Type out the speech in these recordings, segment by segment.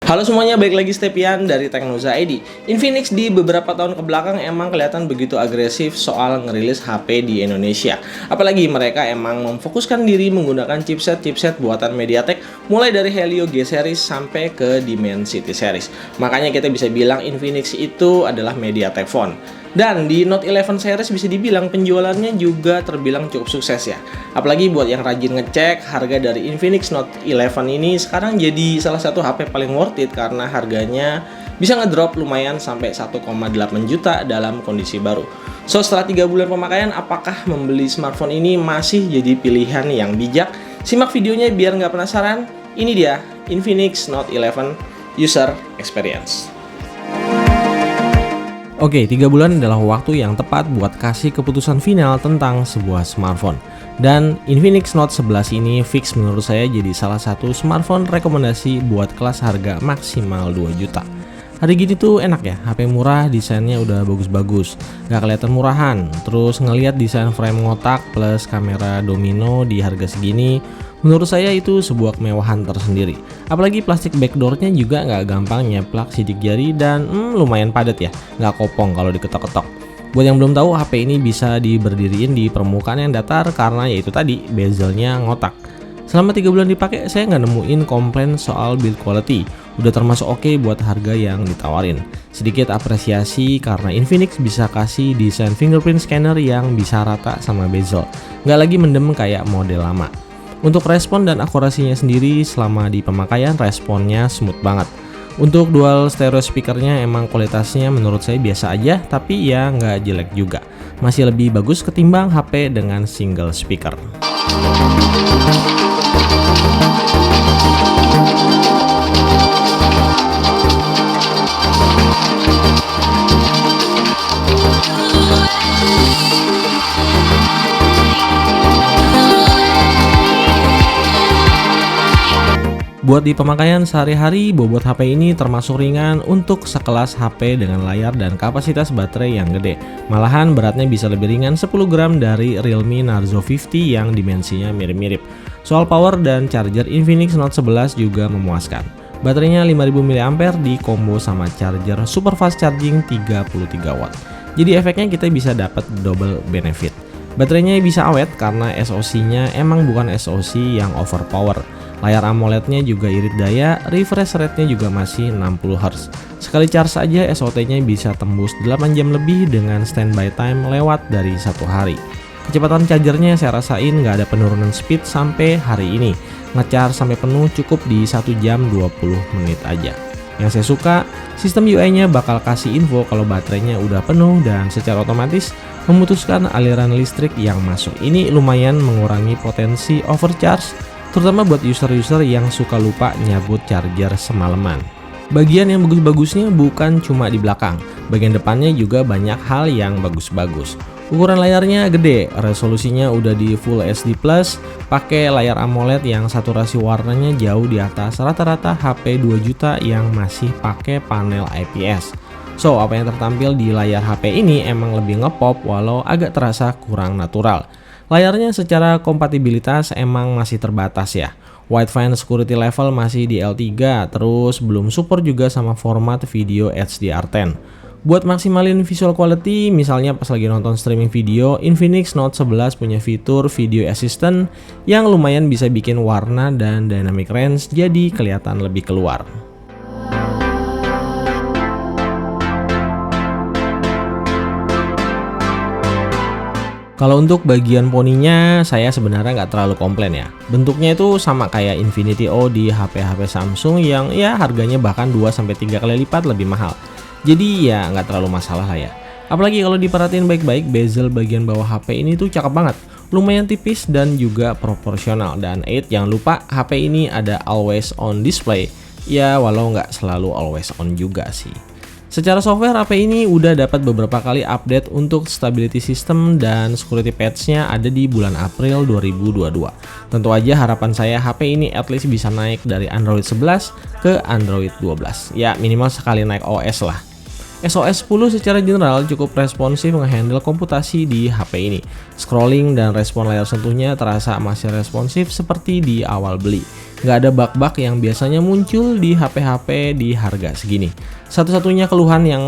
Halo semuanya, balik lagi Stepian dari Teknoza ID. Infinix di beberapa tahun kebelakang emang kelihatan begitu agresif soal ngerilis HP di Indonesia. Apalagi mereka emang memfokuskan diri menggunakan chipset buatan MediaTek, mulai dari Helio G series sampai ke Dimensity series. Makanya kita bisa bilang Infinix itu adalah MediaTek phone. Dan di Note 11 series bisa dibilang penjualannya juga terbilang cukup sukses ya. Apalagi buat yang rajin ngecek, harga dari Infinix Note 11 ini sekarang jadi salah satu HP paling worth it karena harganya bisa ngedrop lumayan sampai 1,8 juta dalam kondisi baru. So, setelah 3 bulan pemakaian, apakah membeli smartphone ini masih jadi pilihan yang bijak? Simak videonya biar nggak penasaran. Ini dia Infinix Note 11 User Experience. Oke, 3 bulan adalah waktu yang tepat buat kasih keputusan final tentang sebuah smartphone. Dan Infinix Note 11 ini fix menurut saya jadi salah satu smartphone rekomendasi buat kelas harga maksimal 2 juta. Hari gini tuh enak ya, HP murah, desainnya udah bagus-bagus, gak kelihatan murahan. Terus ngelihat desain frame ngotak plus kamera domino di harga segini, menurut saya itu sebuah kemewahan tersendiri. Apalagi plastik backdoornya juga nggak gampang nyeplak sidik jari dan lumayan padat ya, nggak kopong kalau diketok-ketok. Buat yang belum tahu, HP ini bisa diberdiriin di permukaan yang datar karena yaitu tadi bezelnya ngotak. Selama 3 bulan dipakai, saya nggak nemuin komplain soal build quality. Udah termasuk oke buat harga yang ditawarin. Sedikit apresiasi karena Infinix bisa kasih desain fingerprint scanner yang bisa rata sama bezel, nggak lagi mendem kayak model lama. Untuk respon dan akurasinya sendiri selama di pemakaian, responnya smooth banget. Untuk dual stereo speakernya emang kualitasnya menurut saya biasa aja, tapi ya nggak jelek juga. Masih lebih bagus ketimbang HP dengan single speaker. Buat di pemakaian sehari-hari, bobot HP ini termasuk ringan untuk sekelas HP dengan layar dan kapasitas baterai yang gede. Malahan beratnya bisa lebih ringan 10 gram dari Realme Narzo 50 yang dimensinya mirip-mirip. Soal power dan charger, Infinix Note 11 juga memuaskan. Baterainya 5000 mAh di combo sama charger super fast charging 33 watt. Jadi efeknya kita bisa dapat double benefit. Baterainya bisa awet karena SoC-nya emang bukan SoC yang overpower. Layar AMOLED-nya juga irit daya, refresh rate-nya juga masih 60 Hz. Sekali charge aja SOT-nya bisa tembus 8 jam lebih dengan standby time lewat dari 1 hari. Kecepatan chargernya saya rasain nggak ada penurunan speed sampai hari ini. Nge-charge sampai penuh cukup di 1 jam 20 menit aja. Yang saya suka, sistem UI-nya bakal kasih info kalau baterainya udah penuh dan secara otomatis memutuskan aliran listrik yang masuk. Ini lumayan mengurangi potensi overcharge, terutama buat user-user yang suka lupa nyabut charger semalaman. Bagian yang bagus-bagusnya bukan cuma di belakang, bagian depannya juga banyak hal yang bagus-bagus. Ukuran layarnya gede, resolusinya udah di Full HD+, pakai layar AMOLED yang saturasi warnanya jauh di atas rata-rata HP 2 juta yang masih pakai panel IPS. So, apa yang tertampil di layar HP ini emang lebih ngepop walau agak terasa kurang natural. Layarnya secara kompatibilitas emang masih terbatas ya. Wideband security level masih di L3, terus belum support juga sama format video HDR10. Buat maksimalin visual quality, misalnya pas lagi nonton streaming video, Infinix Note 11 punya fitur Video Assistant yang lumayan bisa bikin warna dan dynamic range jadi kelihatan lebih keluar. Kalau untuk bagian poninya, saya sebenarnya nggak terlalu komplain ya. Bentuknya itu sama kayak Infinity O di HP-HP Samsung yang ya harganya bahkan 2-3 kali lipat lebih mahal. Jadi ya nggak terlalu masalah lah ya. Apalagi kalau diperhatiin baik-baik, bezel bagian bawah HP ini tuh cakep banget. Lumayan tipis dan juga proporsional. Dan jangan lupa HP ini ada always on display. Ya walau nggak selalu always on juga sih. Secara software, HP ini udah dapat beberapa kali update untuk stability system dan security patch-nya ada di bulan April 2022. Tentu aja harapan saya HP ini at least bisa naik dari Android 11 ke Android 12. Ya minimal sekali naik OS lah. SOS 10 secara general cukup responsif ngehandle komputasi di HP ini. Scrolling dan respon layar sentuhnya terasa masih responsif seperti di awal beli. Nggak ada bug-bug yang biasanya muncul di HP-HP di harga segini. Satu-satunya keluhan yang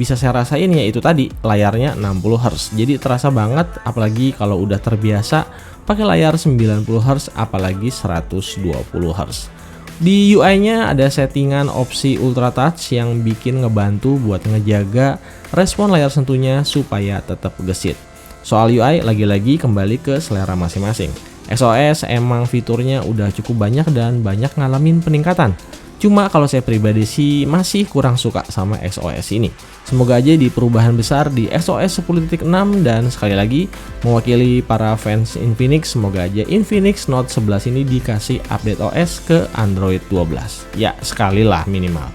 bisa saya rasain yaitu tadi, layarnya 60Hz. Jadi terasa banget apalagi kalau udah terbiasa pakai layar 90Hz apalagi 120Hz. Di UI-nya ada settingan opsi Ultra Touch yang bikin ngebantu buat ngejaga respon layar sentuhnya supaya tetap gesit. Soal UI lagi-lagi kembali ke selera masing-masing. SOS emang fiturnya udah cukup banyak dan banyak ngalamin peningkatan. Cuma kalau saya pribadi sih masih kurang suka sama XOS ini. Semoga aja di perubahan besar di XOS 10.6 dan sekali lagi mewakili para fans Infinix, semoga aja Infinix Note 11 ini dikasih update OS ke Android 12. Ya, sekali lah minimal.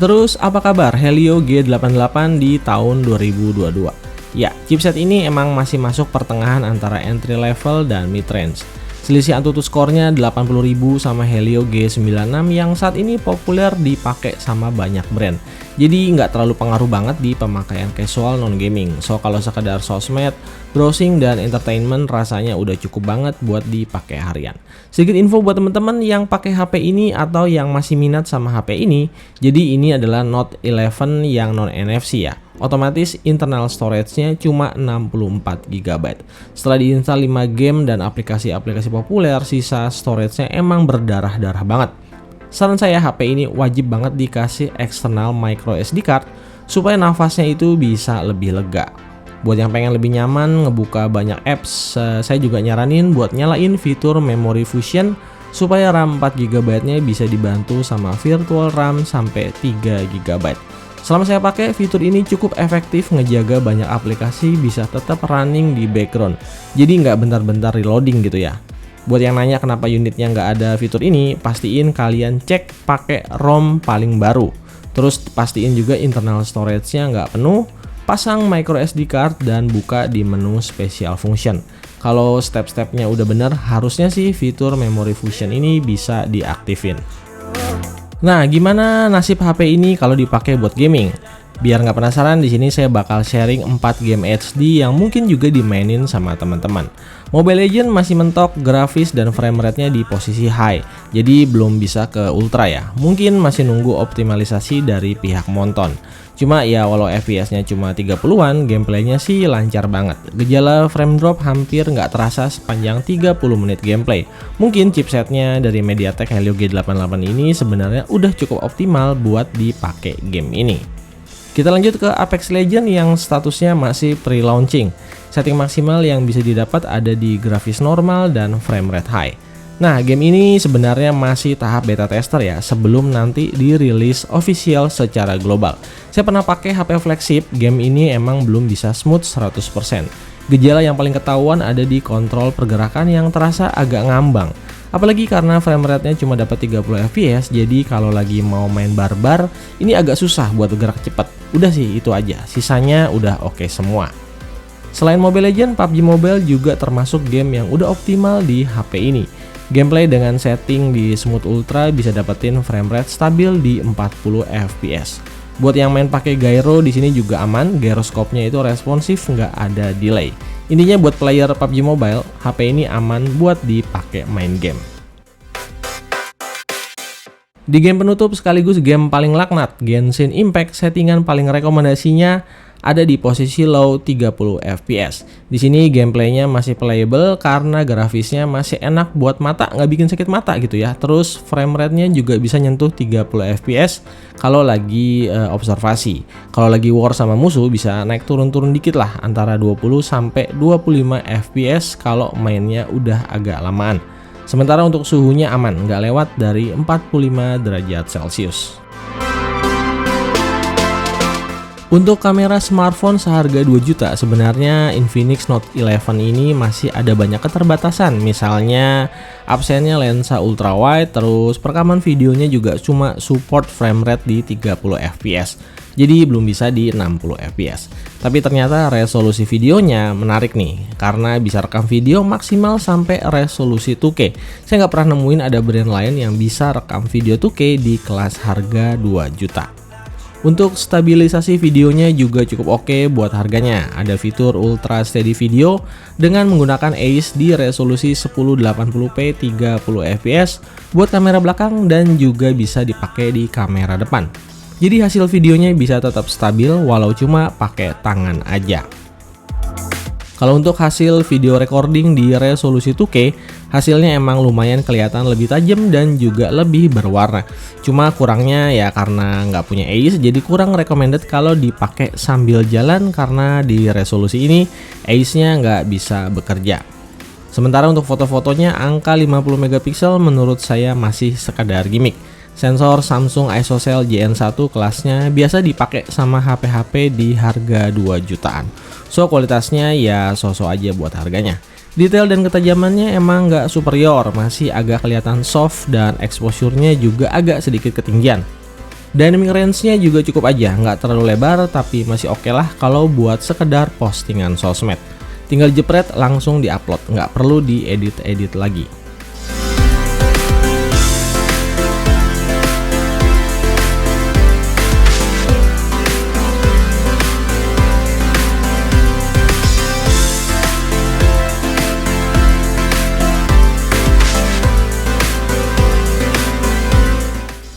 Terus apa kabar Helio G88 di tahun 2022? Ya, chipset ini emang masih masuk pertengahan antara entry level dan mid range. Selisih AnTuTu skornya 80.000 sama Helio G96 yang saat ini populer dipakai sama banyak brand. Jadi nggak terlalu pengaruh banget di pemakaian casual non-gaming. So kalau sekedar sosmed, browsing, dan entertainment rasanya udah cukup banget buat dipakai harian. Sedikit info buat temen-temen yang pakai HP ini atau yang masih minat sama HP ini. Jadi ini adalah Note 11 yang non-NFC ya. Otomatis internal storage-nya cuma 64 GB. Setelah diinstal 5 game dan aplikasi-aplikasi populer, sisa storage-nya emang berdarah-darah banget. Saran saya HP ini wajib banget dikasih external micro SD card supaya nafasnya itu bisa lebih lega. Buat yang pengen lebih nyaman ngebuka banyak apps, saya juga nyaranin buat nyalain fitur Memory Fusion supaya RAM 4 GB-nya bisa dibantu sama virtual RAM sampai 3 GB. Selama saya pakai, fitur ini cukup efektif ngejaga banyak aplikasi bisa tetap running di background. Jadi nggak bentar-bentar reloading gitu ya. Buat yang nanya kenapa unitnya nggak ada fitur ini, pastiin kalian cek pakai ROM paling baru. Terus pastiin juga internal storage-nya nggak penuh, pasang micro SD card, dan buka di menu special function. Kalau step-stepnya udah bener, harusnya sih fitur Memory Fusion ini bisa diaktifin. Nah, gimana nasib HP ini kalau dipakai buat gaming? Biar nggak penasaran, di sini saya bakal sharing 4 game HD yang mungkin juga dimainin sama teman-teman. Mobile Legends masih mentok, grafis dan frame rate-nya di posisi high, jadi belum bisa ke ultra ya. Mungkin masih nunggu optimalisasi dari pihak Monton. Cuma ya walau FPS-nya cuma 30-an, gameplaynya sih lancar banget. Gejala frame drop hampir nggak terasa sepanjang 30 menit gameplay. Mungkin chipsetnya dari MediaTek Helio G88 ini sebenarnya udah cukup optimal buat dipakai game ini. Kita lanjut ke Apex Legends yang statusnya masih pre-launching. Setting maksimal yang bisa didapat ada di grafis normal dan frame rate high. Nah, game ini sebenarnya masih tahap beta tester ya, sebelum nanti dirilis official secara global. Saya pernah pakai HP flagship, game ini emang belum bisa smooth 100%. Gejala yang paling ketahuan ada di kontrol pergerakan yang terasa agak ngambang. Apalagi karena frame rate-nya cuma dapat 30 fps, jadi kalau lagi mau main barbar, ini agak susah buat gerak cepat. Udah sih, itu aja. Sisanya udah oke semua. Selain Mobile Legends, PUBG Mobile juga termasuk game yang udah optimal di HP ini. Gameplay dengan setting di Smooth Ultra bisa dapetin frame rate stabil di 40 fps. Buat yang main pakai gyro di sini juga aman, gyroscope-nya itu responsif, nggak ada delay. Intinya buat player PUBG Mobile, HP ini aman buat dipakai main game. Di game penutup sekaligus game paling laknat, Genshin Impact, settingan paling rekomendasinya ada di posisi low 30 fps. Di sini gameplaynya masih playable karena grafisnya masih enak buat mata, nggak bikin sakit mata gitu ya. Terus frame rate-nya juga bisa nyentuh 30 fps kalau lagi observasi. Kalau lagi war sama musuh bisa naik turun-turun dikit lah, antara 20 sampai 25 fps kalau mainnya udah agak lamaan. Sementara untuk suhunya aman, nggak lewat dari 45 derajat Celcius. Untuk kamera smartphone seharga 2 juta, sebenarnya Infinix Note 11 ini masih ada banyak keterbatasan. Misalnya absennya lensa ultra wide, terus perekaman videonya juga cuma support frame rate di 30 fps. Jadi belum bisa di 60 fps. Tapi ternyata resolusi videonya menarik nih, karena bisa rekam video maksimal sampai resolusi 2K. Saya nggak pernah nemuin ada brand lain yang bisa rekam video 2K di kelas harga 2 juta. Untuk stabilisasi videonya juga cukup oke buat harganya. Ada fitur Ultra Steady Video dengan menggunakan ACE di resolusi 1080p 30fps buat kamera belakang dan juga bisa dipakai di kamera depan. Jadi hasil videonya bisa tetap stabil walau cuma pakai tangan aja. Kalau untuk hasil video recording di resolusi 2K, hasilnya emang lumayan kelihatan lebih tajam dan juga lebih berwarna. Cuma kurangnya ya karena nggak punya ACE, jadi kurang recommended kalau dipakai sambil jalan karena di resolusi ini ACE-nya nggak bisa bekerja. Sementara untuk foto-fotonya angka 50 megapiksel menurut saya masih sekadar gimmick. Sensor Samsung ISOCELL JN1 kelasnya biasa dipakai sama HP-HP di harga 2 jutaan. So kualitasnya ya so-so aja buat harganya. Detail dan ketajamannya emang nggak superior, masih agak kelihatan soft dan exposure-nya juga agak sedikit ketinggian. Dynamic range-nya juga cukup aja, nggak terlalu lebar tapi masih oke lah kalau buat sekedar postingan sosmed. Tinggal jepret langsung diupload, nggak perlu diedit-edit lagi.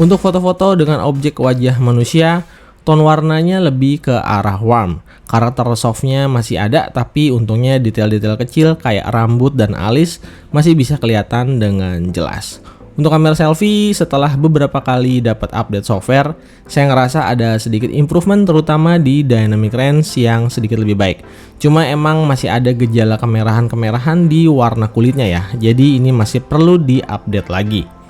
Untuk foto-foto dengan objek wajah manusia, tone warnanya lebih ke arah warm. Karakter softnya masih ada, tapi untungnya detail-detail kecil kayak rambut dan alis masih bisa kelihatan dengan jelas. Untuk kamera selfie, setelah beberapa kali dapat update software, saya ngerasa ada sedikit improvement terutama di dynamic range yang sedikit lebih baik. Cuma emang masih ada gejala kemerahan-kemerahan di warna kulitnya ya, jadi ini masih perlu di-update lagi.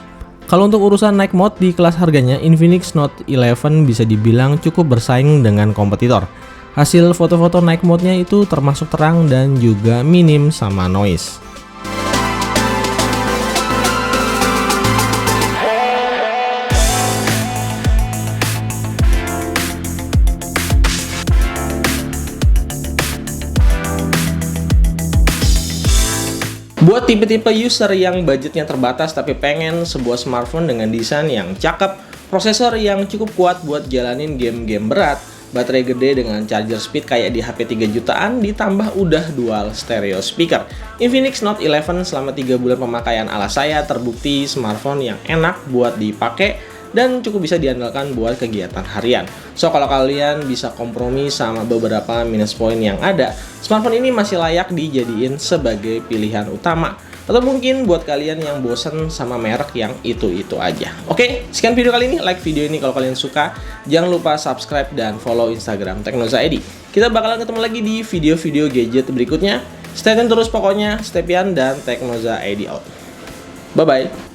Kalau untuk urusan night mode di kelas harganya, Infinix Note 11 bisa dibilang cukup bersaing dengan kompetitor. Hasil foto-foto night mode-nya itu termasuk terang dan juga minim sama noise. Buat tipe-tipe user yang budgetnya terbatas tapi pengen sebuah smartphone dengan desain yang cakep, prosesor yang cukup kuat buat jalanin game-game berat, baterai gede dengan charger speed kayak di HP 3 jutaan, ditambah udah dual stereo speaker. Infinix Note 11 selama 3 bulan pemakaian ala saya terbukti smartphone yang enak buat dipakai dan cukup bisa diandalkan buat kegiatan harian. So kalau kalian bisa kompromi sama beberapa minus point yang ada, smartphone ini masih layak dijadiin sebagai pilihan utama. Atau mungkin buat kalian yang bosen sama merek yang itu-itu aja. Oke, sekian video kali ini. Like video ini kalau kalian suka. Jangan lupa subscribe dan follow Instagram Teknoza ID. Kita bakalan ketemu lagi di video-video gadget berikutnya. Stay tune terus pokoknya. Stay pian dan Teknoza ID out. Bye-bye.